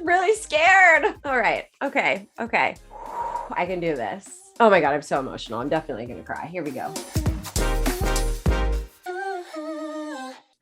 really scared. All right. Okay. I can do this. Oh my God, I'm so emotional. I'm definitely going to cry. Here we go.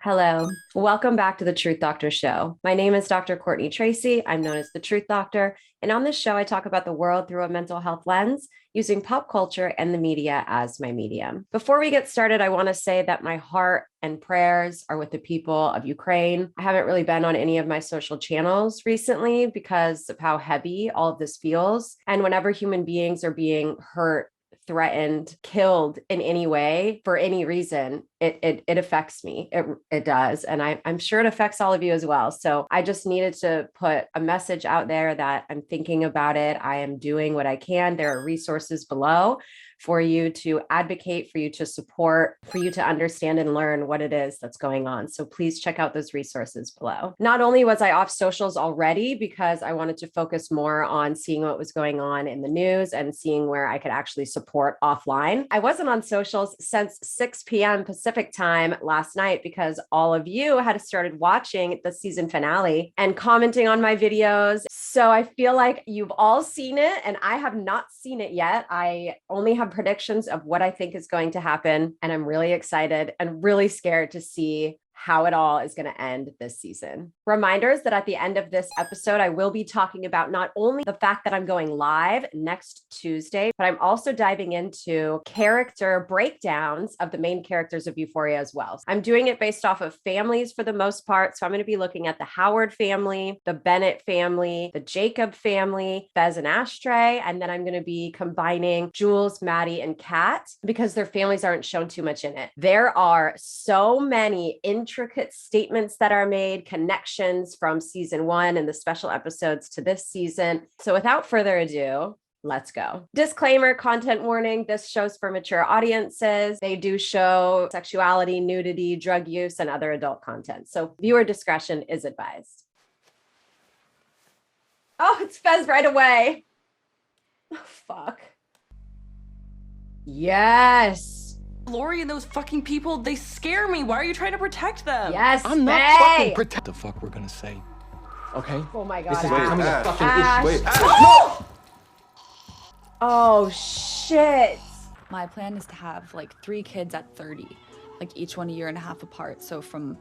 Hello. Welcome back to the Truth Doctor Show. My name is Dr. Courtney Tracy. I'm known as the Truth Doctor. And on this show, I talk about the world through a mental health lens, using pop culture and the media as my medium. Before we get started, I want to say that my heart and prayers are with the people of Ukraine. I haven't really been on any of my social channels recently because of how heavy all of this feels. And whenever human beings are being hurt, threatened, killed in any way for any reason, it affects me. It does. And I'm sure it affects all of you as well. So I just needed to put a message out there that I'm thinking about it. I am doing what I can. There are resources below for you to advocate, for you to support, for you to understand and learn what it is that's going on. So please check out those resources below. Not only was I off socials already because I wanted to focus more on seeing what was going on in the news and seeing where I could actually support offline. I wasn't on socials since 6 p.m. Pacific time last night because all of you had started watching the season finale and commenting on my videos. So I feel like you've all seen it and I have not seen it yet. I only have predictions of what I think is going to happen. And I'm really excited and really scared to see how it all is going to end this season. Reminders that at the end of this episode, I will be talking about not only the fact that I'm going live next Tuesday, but I'm also diving into character breakdowns of the main characters of Euphoria as well. I'm doing it based off of families for the most part. So I'm going to be looking at the Howard family, the Bennett family, the Jacob family, Fez and Ashtrays, and then I'm going to be combining Jules, Maddie, and Kat because their families aren't shown too much in it. There are so many intricate statements that are made, connections from season 1 and the special episodes to this season. So without further ado, let's go. Disclaimer, content warning, this show's for mature audiences. They do show sexuality, nudity, drug use, and other adult content. So viewer discretion is advised. Oh, it's Fez right away. Oh, fuck. Yes. Lori and those fucking people, they scare me. Why are you trying to protect them? Yes, I'm not Faye. fucking protect the fuck we're gonna say. Okay? Oh my God. This is Ash. becoming a fucking Ash. issue. Wait. No! Oh shit. My plan is to have like 3 kids at 30, like each one a year and a half apart. So from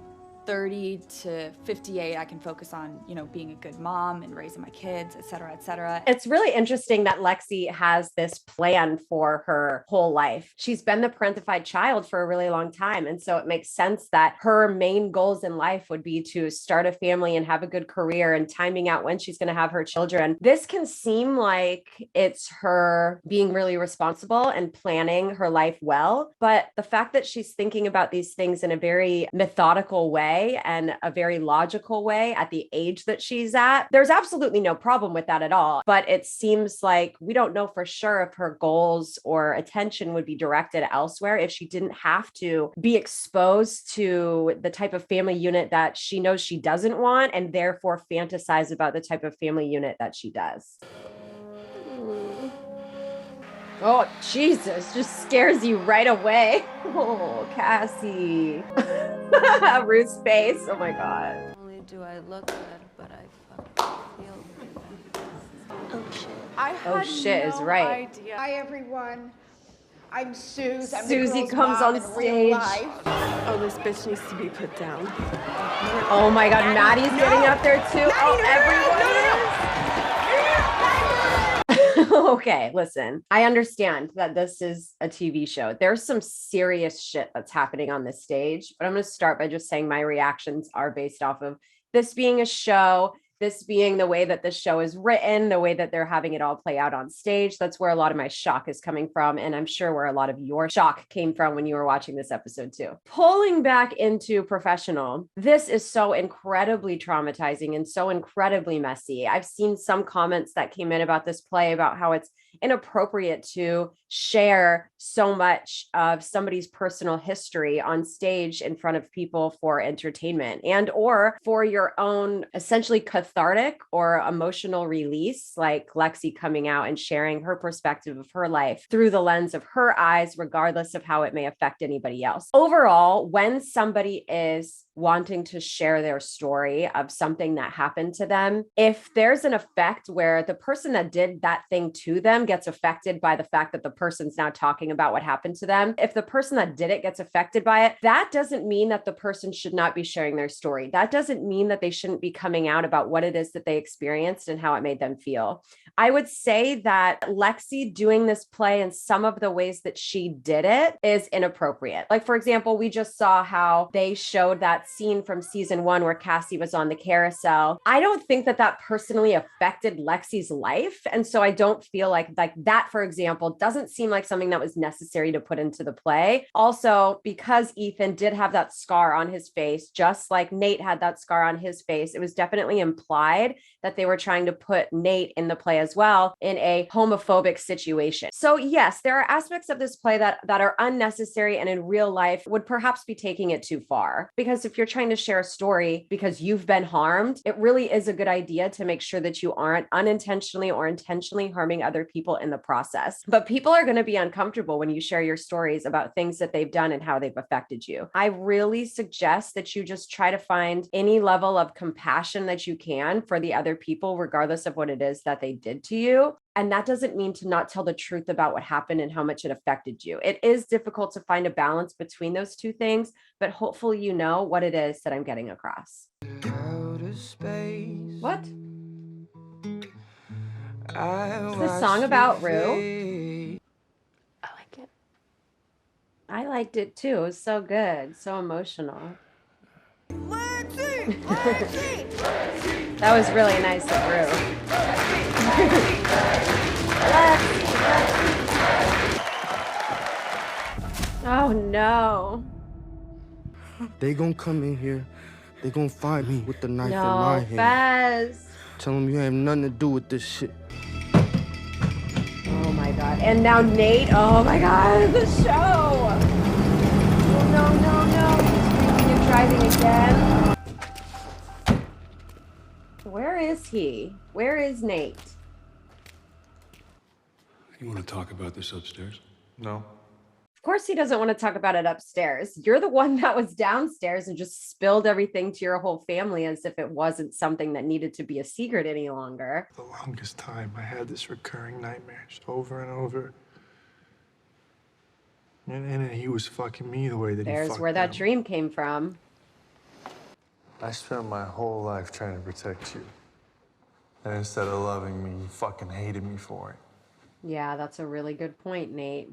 30 to 58, I can focus on, being a good mom and raising my kids, et cetera, et cetera. It's really interesting that Lexi has this plan for her whole life. She's been the parentified child for a really long time. And so it makes sense that her main goals in life would be to start a family and have a good career and timing out when she's going to have her children. This can seem like it's her being really responsible and planning her life well. But the fact that she's thinking about these things in a very methodical way and a very logical way at the age that she's at, there's absolutely no problem with that at all. But it seems like we don't know for sure if her goals or attention would be directed elsewhere if she didn't have to be exposed to the type of family unit that she knows she doesn't want and therefore fantasize about the type of family unit that she does. Oh, Jesus, just scares you right away. Oh, Cassie. Ruth's face. Oh my God. Not only do I look good, but I fucking feel good. Oh shit. I had shit no is right. idea. Hi everyone. I'm Suze. I'm Susie the girl's comes mom on in stage. real life. Oh, this bitch needs to be put down. Oh my God, Maddie's getting up there too. Everyone is. Okay, listen, I understand that this is a TV show. There's some serious shit that's happening on this stage, but I'm going to start by just saying my reactions are based off of this being a show, this being the way that the show is written, the way that they're having it all play out on stage. That's where a lot of my shock is coming from. And I'm sure where a lot of your shock came from when you were watching this episode too. Pulling back into professional, this is so incredibly traumatizing and so incredibly messy. I've seen some comments that came in about this play about how it's inappropriate to share so much of somebody's personal history on stage in front of people for entertainment and or for your own essentially cathartic or emotional release, like Lexi coming out and sharing her perspective of her life through the lens of her eyes, regardless of how it may affect anybody else. Overall, when somebody is wanting to share their story of something that happened to them, if there's an effect where the person that did that thing to them gets affected by the fact that the person's now talking about what happened to them, if the person that did it gets affected by it, that doesn't mean that the person should not be sharing their story. That doesn't mean that they shouldn't be coming out about what it is that they experienced and how it made them feel. I would say that Lexi doing this play in some of the ways that she did it is inappropriate. Like, for example, we just saw how they showed that scene from season 1 where Cassie was on the carousel. I don't think that that personally affected Lexi's life. And so I don't feel like that, for example, doesn't seem like something that was necessary to put into the play. Also, because Ethan did have that scar on his face, just like Nate had that scar on his face, it was definitely implied that they were trying to put Nate in the play as well in a homophobic situation. So yes, there are aspects of this play that are unnecessary and in real life would perhaps be taking it too far. Because if you're trying to share a story because you've been harmed, it really is a good idea to make sure that you aren't unintentionally or intentionally harming other people in the process. But people are going to be uncomfortable when you share your stories about things that they've done and how they've affected you. I really suggest that you just try to find any level of compassion that you can for the other people, regardless of what it is that they did to you. And that doesn't mean to not tell the truth about what happened and how much it affected you. It is difficult to find a balance between those two things, but hopefully you know what it is that I'm getting across. What? Is this song about Rue? I like it. I liked it too. It was so good, so emotional. Lexi! Lexi! That was really nice of Rue. Oh no. They gonna come in here, they gonna find me with the knife in No, my hand. Fez. Tell them you have nothing to do with this shit. Oh my God. And now Nate, oh my God, the show. Oh, no. He's drinking and driving again. Where is he? Where is Nate? You want to talk about this upstairs? No. Of course he doesn't want to talk about it upstairs. You're the one that was downstairs and just spilled everything to your whole family as if it wasn't something that needed to be a secret any longer. For the longest time, I had this recurring nightmare just over and over. And he was fucking me the way that he fucked There's where that them. dream came from. I spent my whole life trying to protect you. And instead of loving me, you fucking hated me for it. Yeah, that's a really good point, Nate.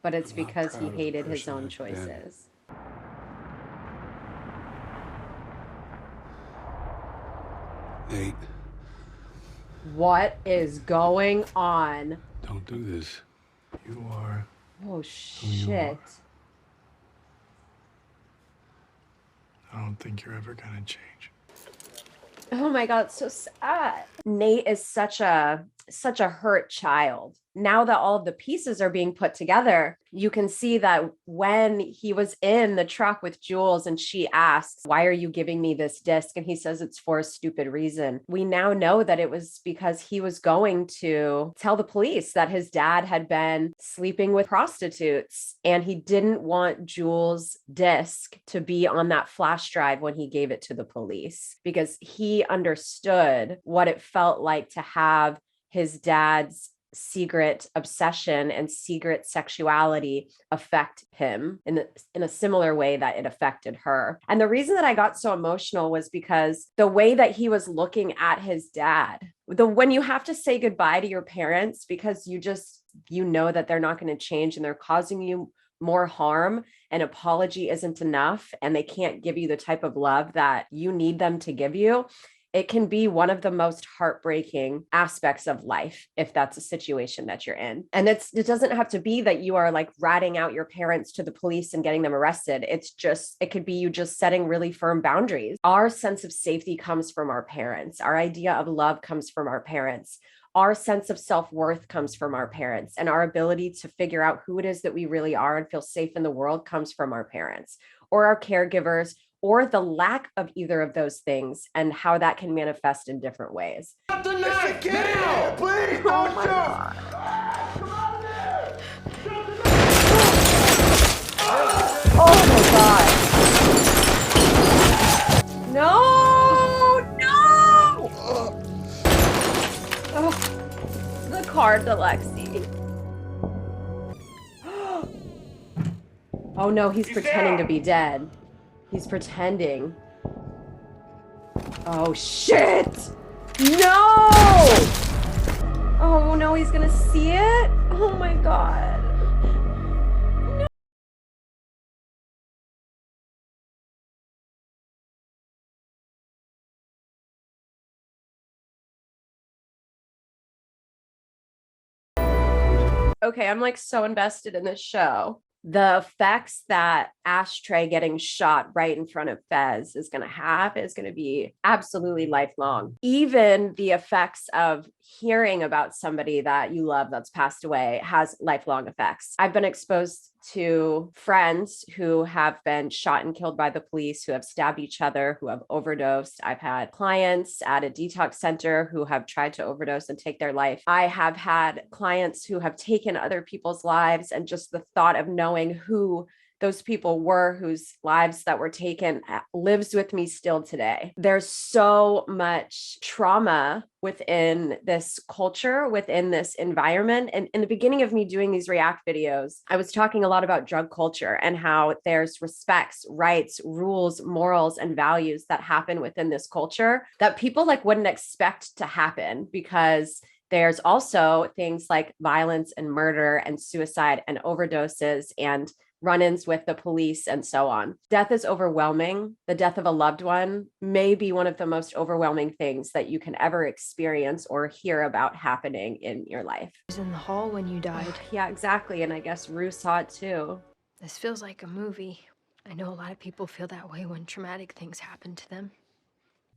But it's because he hated his own choices. Nate, What is going on? don't do this. You are. Oh, you shit. I don't think you're ever gonna change. Oh my God, so sad. Nate is such a hurt child. Now that all of the pieces are being put together, you can see that when he was in the truck with Jules and she asks, "Why are you giving me this disc?" And he says it's for a stupid reason. We now know that it was because he was going to tell the police that his dad had been sleeping with prostitutes and he didn't want Jules' disc to be on that flash drive when he gave it to the police because he understood what it felt like to have his dad's secret obsession and secret sexuality affect him in a similar way that it affected her. And the reason that I got so emotional was because the way that he was looking at his dad, when you have to say goodbye to your parents because you know that they're not going to change and they're causing you more harm, an apology isn't enough and they can't give you the type of love that you need them to give you. It can be one of the most heartbreaking aspects of life if that's a situation that you're in. And it doesn't have to be that you are like ratting out your parents to the police and getting them arrested. It could be you just setting really firm boundaries. Our sense of safety comes from our parents. Our idea of love comes from our parents. Our sense of self-worth comes from our parents, and our ability to figure out who it is that we really are and feel safe in the world comes from our parents or our caregivers, or the lack of either of those things and how that can manifest in different ways. Stop the knife now! Please don't shoot! Oh my God. hard to Lexi. Oh no, he's pretending to be dead. He's pretending. Oh shit! No! Oh no, he's gonna see it? Oh my god. Okay, I'm like so invested in this show. The effects that Ashtray getting shot right in front of Fez is going to have is going to be absolutely lifelong. Even the effects of hearing about somebody that you love that's passed away has lifelong effects. I've been exposed to friends who have been shot and killed by the police, who have stabbed each other, who have overdosed. I've had clients at a detox center who have tried to overdose and take their life. I have had clients who have taken other people's lives, and just the thought of knowing who those people were whose lives that were taken lives with me still today. There's so much trauma within this culture, within this environment. And in the beginning of me doing these React videos, I was talking a lot about drug culture and how there's respects, rights, rules, morals, and values that happen within this culture that people like wouldn't expect to happen, because there's also things like violence and murder and suicide and overdoses and run-ins with the police and so on. Death is overwhelming. The death of a loved one may be one of the most overwhelming things that you can ever experience or hear about happening in your life. I was in the hall when you died. Yeah, exactly. And I guess Rue saw it too. This feels like a movie. I know a lot of people feel that way when traumatic things happen to them.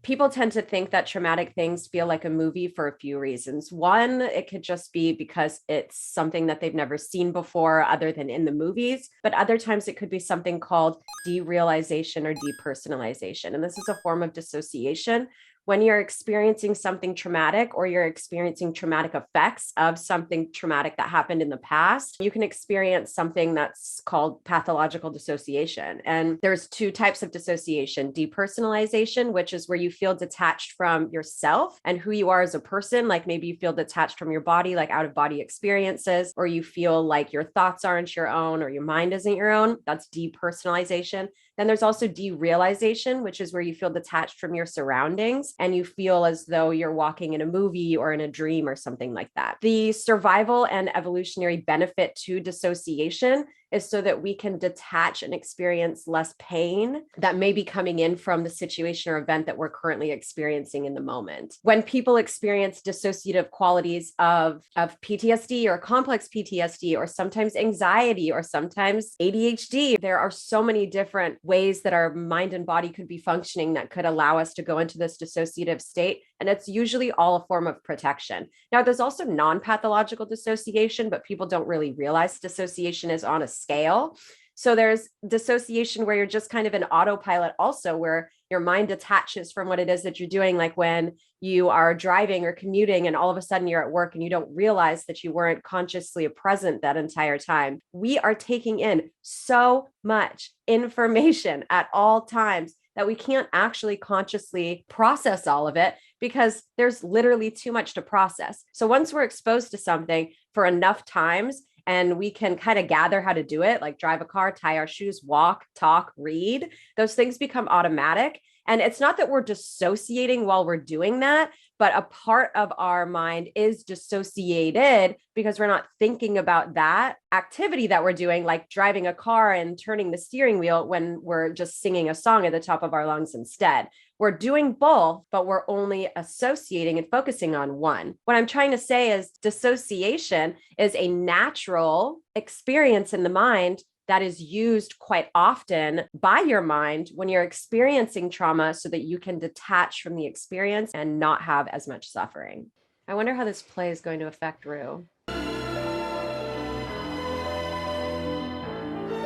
People tend to think that traumatic things feel like a movie for a few reasons. One, it could just be because it's something that they've never seen before other than in the movies. But other times it could be something called derealization or depersonalization. And this is a form of dissociation. When you're experiencing something traumatic, or you're experiencing traumatic effects of something traumatic that happened in the past, you can experience something that's called pathological dissociation. And there's two types of dissociation: depersonalization, which is where you feel detached from yourself and who you are as a person. Like maybe you feel detached from your body, like out of body experiences, or you feel like your thoughts aren't your own or your mind isn't your own. That's depersonalization. Then there's also derealization, which is where you feel detached from your surroundings and you feel as though you're walking in a movie or in a dream or something like that. The survival and evolutionary benefit to dissociation is so that we can detach and experience less pain that may be coming in from the situation or event that we're currently experiencing in the moment. When people experience dissociative qualities of PTSD or complex PTSD, or sometimes anxiety, or sometimes ADHD, there are so many different ways that our mind and body could be functioning that could allow us to go into this dissociative state. And it's usually all a form of protection. Now, there's also non-pathological dissociation, but people don't really realize dissociation is on a scale. So there's dissociation where you're just kind of in autopilot also, where your mind detaches from what it is that you're doing. Like when you are driving or commuting and all of a sudden you're at work and you don't realize that you weren't consciously present that entire time. We are taking in so much information at all times that we can't actually consciously process all of it, because there's literally too much to process. So once we're exposed to something for enough times, and we can kind of gather how to do it, like drive a car, tie our shoes, walk, talk, read, those things become automatic. And it's not that we're dissociating while we're doing that, but a part of our mind is dissociated because we're not thinking about that activity that we're doing, like driving a car and turning the steering wheel, when we're just singing a song at the top of our lungs instead. We're doing both, but we're only associating and focusing on one. What I'm trying to say is dissociation is a natural experience in the mind that is used quite often by your mind when you're experiencing trauma, so that you can detach from the experience and not have as much suffering. I wonder how this play is going to affect Rue.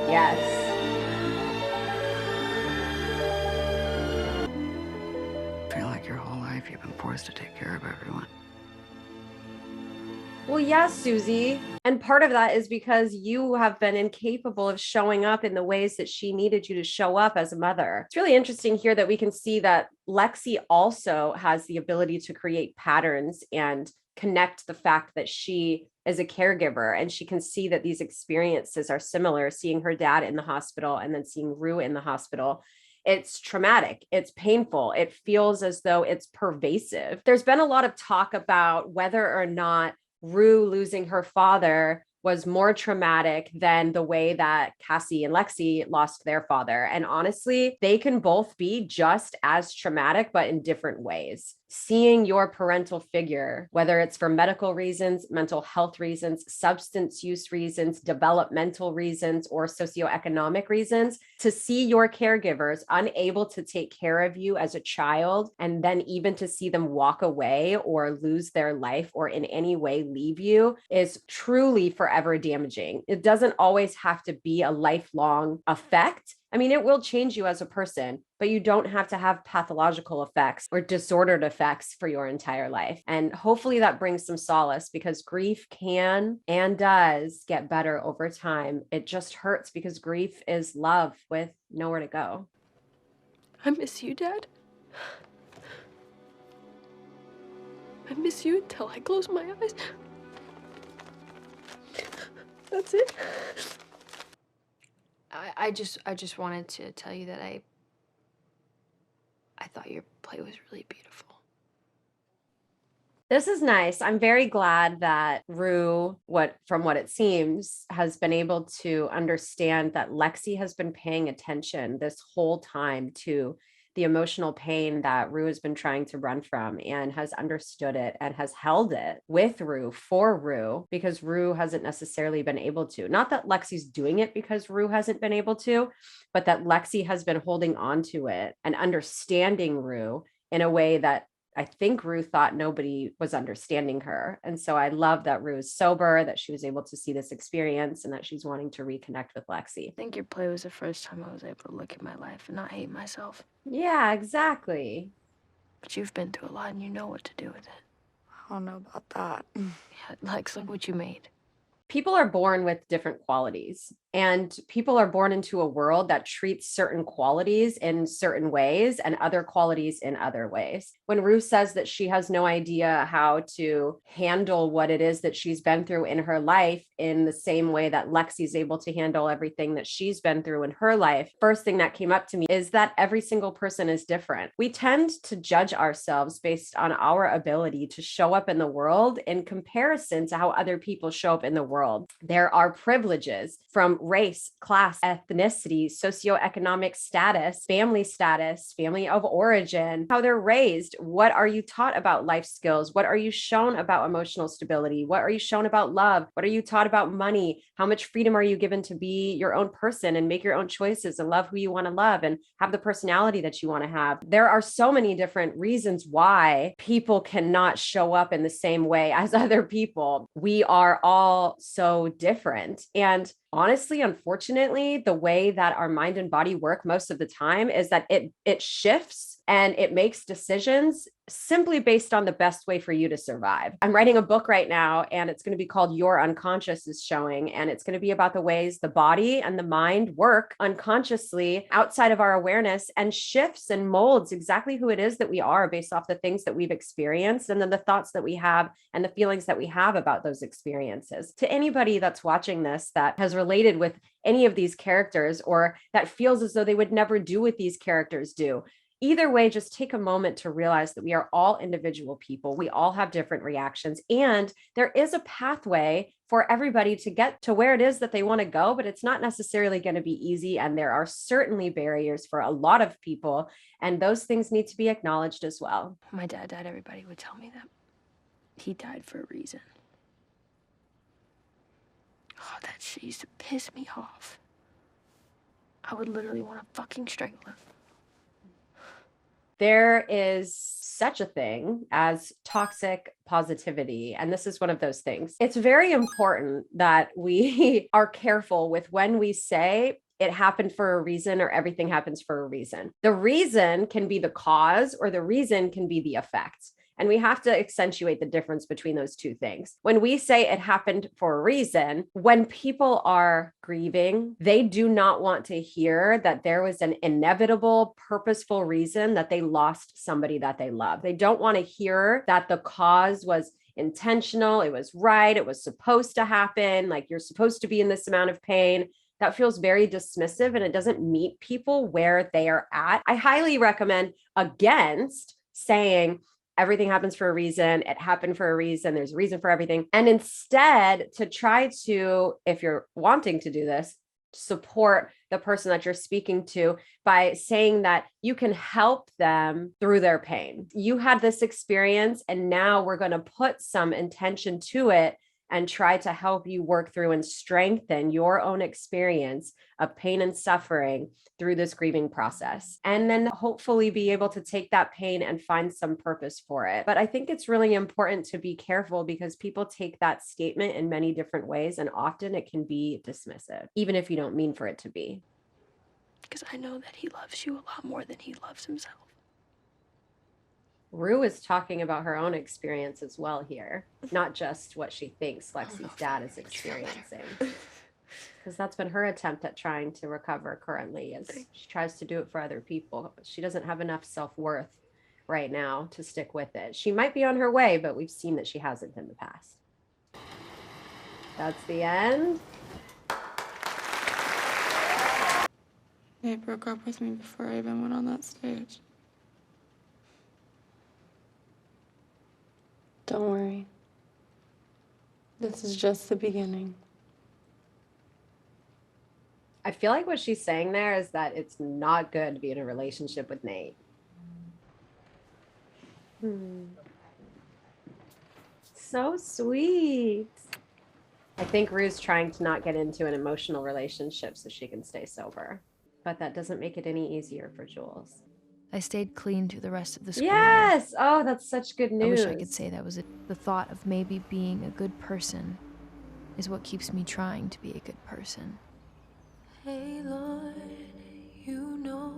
Yes. I feel like your whole life you've been forced to take care of everyone. Well, yes, Susie. And part of that is because you have been incapable of showing up in the ways that she needed you to show up as a mother. It's really interesting here that we can see that Lexi also has the ability to create patterns and connect the fact that she is a caregiver, and she can see that these experiences are similar, seeing her dad in the hospital and then seeing Rue in the hospital. It's traumatic. It's painful. It feels as though it's pervasive. There's been a lot of talk about whether or not Rue losing her father was more traumatic than the way that Cassie and Lexi lost their father. And honestly, they can both be just as traumatic, but in different ways. Seeing your parental figure, whether it's for medical reasons, mental health reasons, substance use reasons, developmental reasons, or socioeconomic reasons, to see your caregivers unable to take care of you as a child, and then even to see them walk away or lose their life or in any way leave you, is truly forever damaging. It doesn't always have to be a lifelong effect. I mean, it will change you as a person, but you don't have to have pathological effects or disordered effects for your entire life. And hopefully that brings some solace, because grief can and does get better over time. It just hurts because grief is love with nowhere to go. I miss you, Dad. I miss you until I close my eyes. That's it. I just wanted to tell you that I thought your play was really beautiful. This is nice. I'm very glad that Rue, from what it seems, has been able to understand that Lexi has been paying attention this whole time to the emotional pain that Rue has been trying to run from, and has understood it and has held it with Rue, for Rue, because Rue hasn't necessarily been able to. Not that Lexi's doing it because Rue hasn't been able to, but that Lexi has been holding on to it and understanding Rue in a way that I think Rue thought nobody was understanding her. And so I love that Rue is sober, that she was able to see this experience, and that she's wanting to reconnect with Lexi. I think your play was the first time I was able to look at my life and not hate myself. Yeah, exactly. But you've been through a lot and you know what to do with it. I don't know about that. Yeah, Lex, look what you made. People are born with different qualities, and people are born into a world that treats certain qualities in certain ways and other qualities in other ways. When Rue says that she has no idea how to handle what it is that she's been through in her life in the same way that Lexi's able to handle everything that she's been through in her life, first thing that came up to me is that every single person is different. We tend to judge ourselves based on our ability to show up in the world in comparison to how other people show up in the world. There are privileges from race, class, ethnicity, socioeconomic status, family of origin, how they're raised. What are you taught about life skills? What are you shown about emotional stability? What are you shown about love? What are you taught about money? How much freedom are you given to be your own person and make your own choices and love who you want to love and have the personality that you want to have? There are so many different reasons why people cannot show up in the same way as other people. We are all so different. And honestly, unfortunately, the way that our mind and body work most of the time is that it shifts and it makes decisions simply based on the best way for you to survive. I'm writing a book right now, and it's going to be called Your Unconscious is Showing. And it's going to be about the ways the body and the mind work unconsciously outside of our awareness and shifts and molds exactly who it is that we are based off the things that we've experienced, and then the thoughts that we have and the feelings that we have about those experiences. To anybody that's watching this that has related with any of these characters, or that feels as though they would never do what these characters do, either way, just take a moment to realize that we are all individual people. We all have different reactions, and there is a pathway for everybody to get to where it is that they want to go, but it's not necessarily going to be easy. And there are certainly barriers for a lot of people, and those things need to be acknowledged as well. When my dad died, everybody would tell me that he died for a reason. Oh, that shit used to piss me off. I would literally want to fucking strangle him. There is such a thing as toxic positivity, and this is one of those things. It's very important that we are careful with when we say it happened for a reason or everything happens for a reason. The reason can be the cause, or the reason can be the effect. And we have to accentuate the difference between those two things. When we say it happened for a reason, when people are grieving, they do not want to hear that there was an inevitable, purposeful reason that they lost somebody that they love. They don't want to hear that the cause was intentional, it was right, it was supposed to happen, like you're supposed to be in this amount of pain. That feels very dismissive and it doesn't meet people where they are at. I highly recommend against saying everything happens for a reason, it happened for a reason, there's a reason for everything. And instead to try to, if you're wanting to do this, support the person that you're speaking to by saying that you can help them through their pain. You had this experience and now we're going to put some intention to it and try to help you work through and strengthen your own experience of pain and suffering through this grieving process. And then hopefully be able to take that pain and find some purpose for it. But I think it's really important to be careful because people take that statement in many different ways, and often it can be dismissive, even if you don't mean for it to be. Because I know that he loves you a lot more than he loves himself. Rue is talking about her own experience as well here, not just what she thinks Lexi's dad is experiencing. Because that's been her attempt at trying to recover currently, is she tries to do it for other people. She doesn't have enough self-worth right now to stick with it. She might be on her way, but we've seen that she hasn't in the past. That's the end. They broke up with me before I even went on that stage. Don't worry. This is just the beginning. I feel like what she's saying there is that it's not good to be in a relationship with Nate. So sweet. I think Rue's trying to not get into an emotional relationship so she can stay sober. But that doesn't make it any easier for Jules. I stayed clean through the rest of the school Yes! year. Oh, that's such good news. I wish I could say that was it. The thought of maybe being a good person is what keeps me trying to be a good person. Hey Lord, you know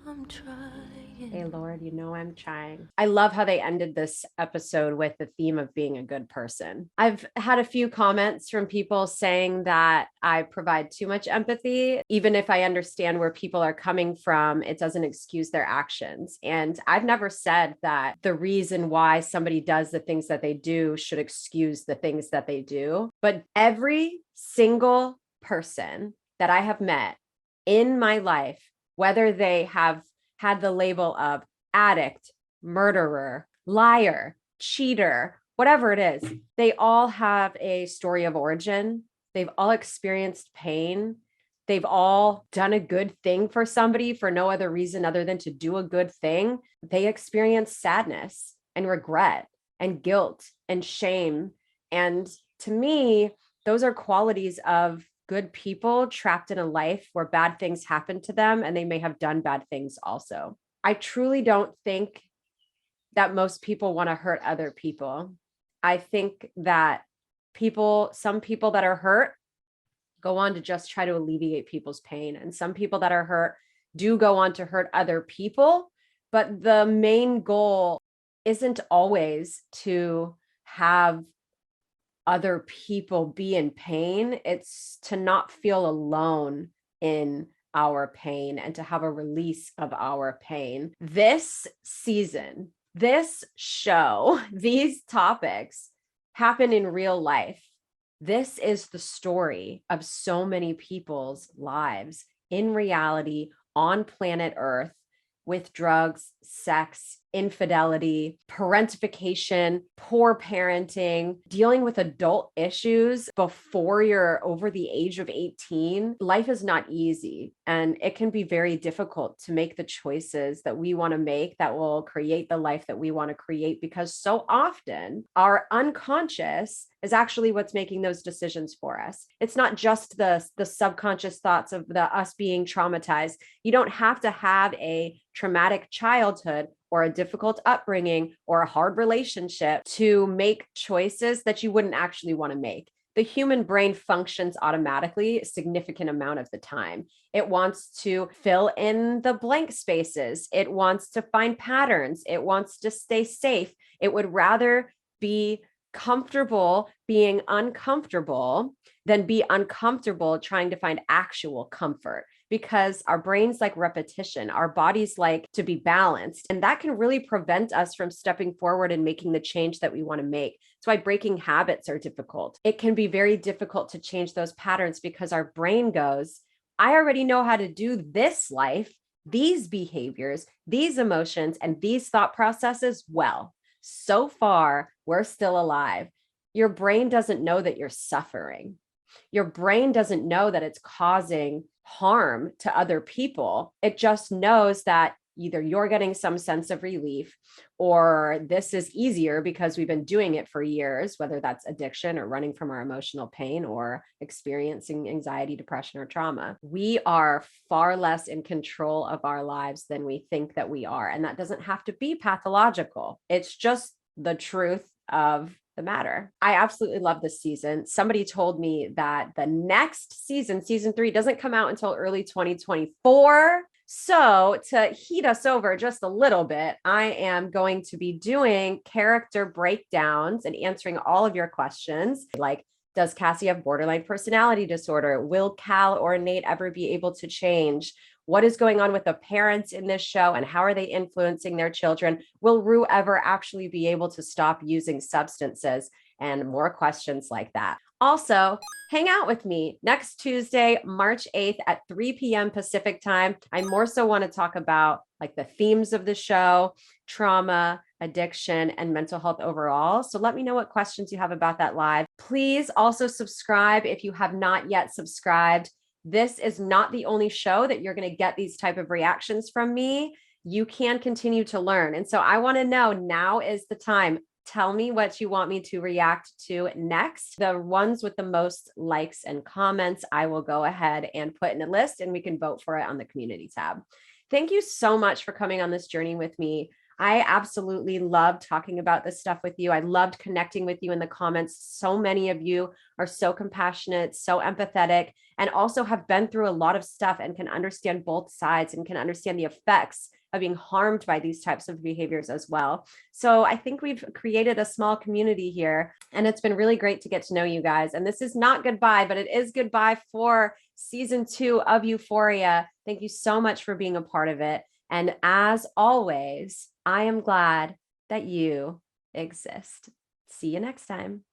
I'm trying. Hey Lord, you know I'm trying. I love how they ended this episode with the theme of being a good person. I've had a few comments from people saying that I provide too much empathy. Even if I understand where people are coming from, it doesn't excuse their actions. And I've never said that the reason why somebody does the things that they do should excuse the things that they do. But every single person that I have met in my life, whether they have had the label of addict, murderer, liar, cheater, whatever it is, they all have a story of origin. They've all experienced pain. They've all done a good thing for somebody for no other reason other than to do a good thing. They experience sadness and regret and guilt and shame. And to me, those are qualities of good people trapped in a life where bad things happen to them and they may have done bad things also. I truly don't think that most people want to hurt other people. I think that some people that are hurt go on to just try to alleviate people's pain. And some people that are hurt do go on to hurt other people. But the main goal isn't always to have other people be in pain. It's to not feel alone in our pain and to have a release of our pain. This season, this show, these topics happen in real life. This is the story of so many people's lives in reality on planet Earth, with drugs, sex, infidelity, parentification, poor parenting, dealing with adult issues before you're over the age of 18. Life is not easy, and it can be very difficult to make the choices that we want to make that will create the life that we want to create, because so often our unconscious is actually what's making those decisions for us. It's not just the subconscious thoughts of us being traumatized. You don't have to have a traumatic childhood or a difficult upbringing or a hard relationship to make choices that you wouldn't actually want to make. The human brain functions automatically a significant amount of the time. It wants to fill in the blank spaces. It wants to find patterns. It wants to stay safe. It would rather be comfortable being uncomfortable than be uncomfortable trying to find actual comfort, because our brains like repetition, our bodies like to be balanced, and that can really prevent us from stepping forward and making the change that we want to make. That's why breaking habits are difficult. It can be very difficult to change those patterns because our brain goes, I already know how to do this life, these behaviors, these emotions, and these thought processes well. So far, we're still alive. Your brain doesn't know that you're suffering. Your brain doesn't know that it's causing harm to other people. It just knows that either you're getting some sense of relief or this is easier because we've been doing it for years, whether that's addiction or running from our emotional pain or experiencing anxiety, depression, or trauma. We are far less in control of our lives than we think that we are. And that doesn't have to be pathological. It's just the truth of the matter. I absolutely love this season. Somebody told me that the next season, season 3, doesn't come out until early 2024. So to heat us over just a little bit, I am going to be doing character breakdowns and answering all of your questions. Like, does Cassie have borderline personality disorder? Will Cal or Nate ever be able to change? What is going on with the parents in this show and how are they influencing their children? Will Rue ever actually be able to stop using substances? And more questions like that. Also, hang out with me next Tuesday, March 8th at 3 p.m. Pacific time. I more so want to talk about like the themes of the show, trauma, addiction, and mental health overall. So let me know what questions you have about that live. Please also subscribe if you have not yet subscribed. This is not the only show that you're going to get these type of reactions from me. You can continue to learn. And so I want to know, now is the time. Tell me what you want me to react to next. The ones with the most likes and comments, I will go ahead and put in a list and we can vote for it on the community tab. Thank you so much for coming on this journey with me. I absolutely loved talking about this stuff with you. I loved connecting with you in the comments. So many of you are so compassionate, so empathetic, and also have been through a lot of stuff and can understand both sides and can understand the effects of being harmed by these types of behaviors as well. So I think we've created a small community here, and it's been really great to get to know you guys. And this is not goodbye, but it is goodbye for season 2 of Euphoria. Thank you so much for being a part of it. And as always, I am glad that you exist. See you next time.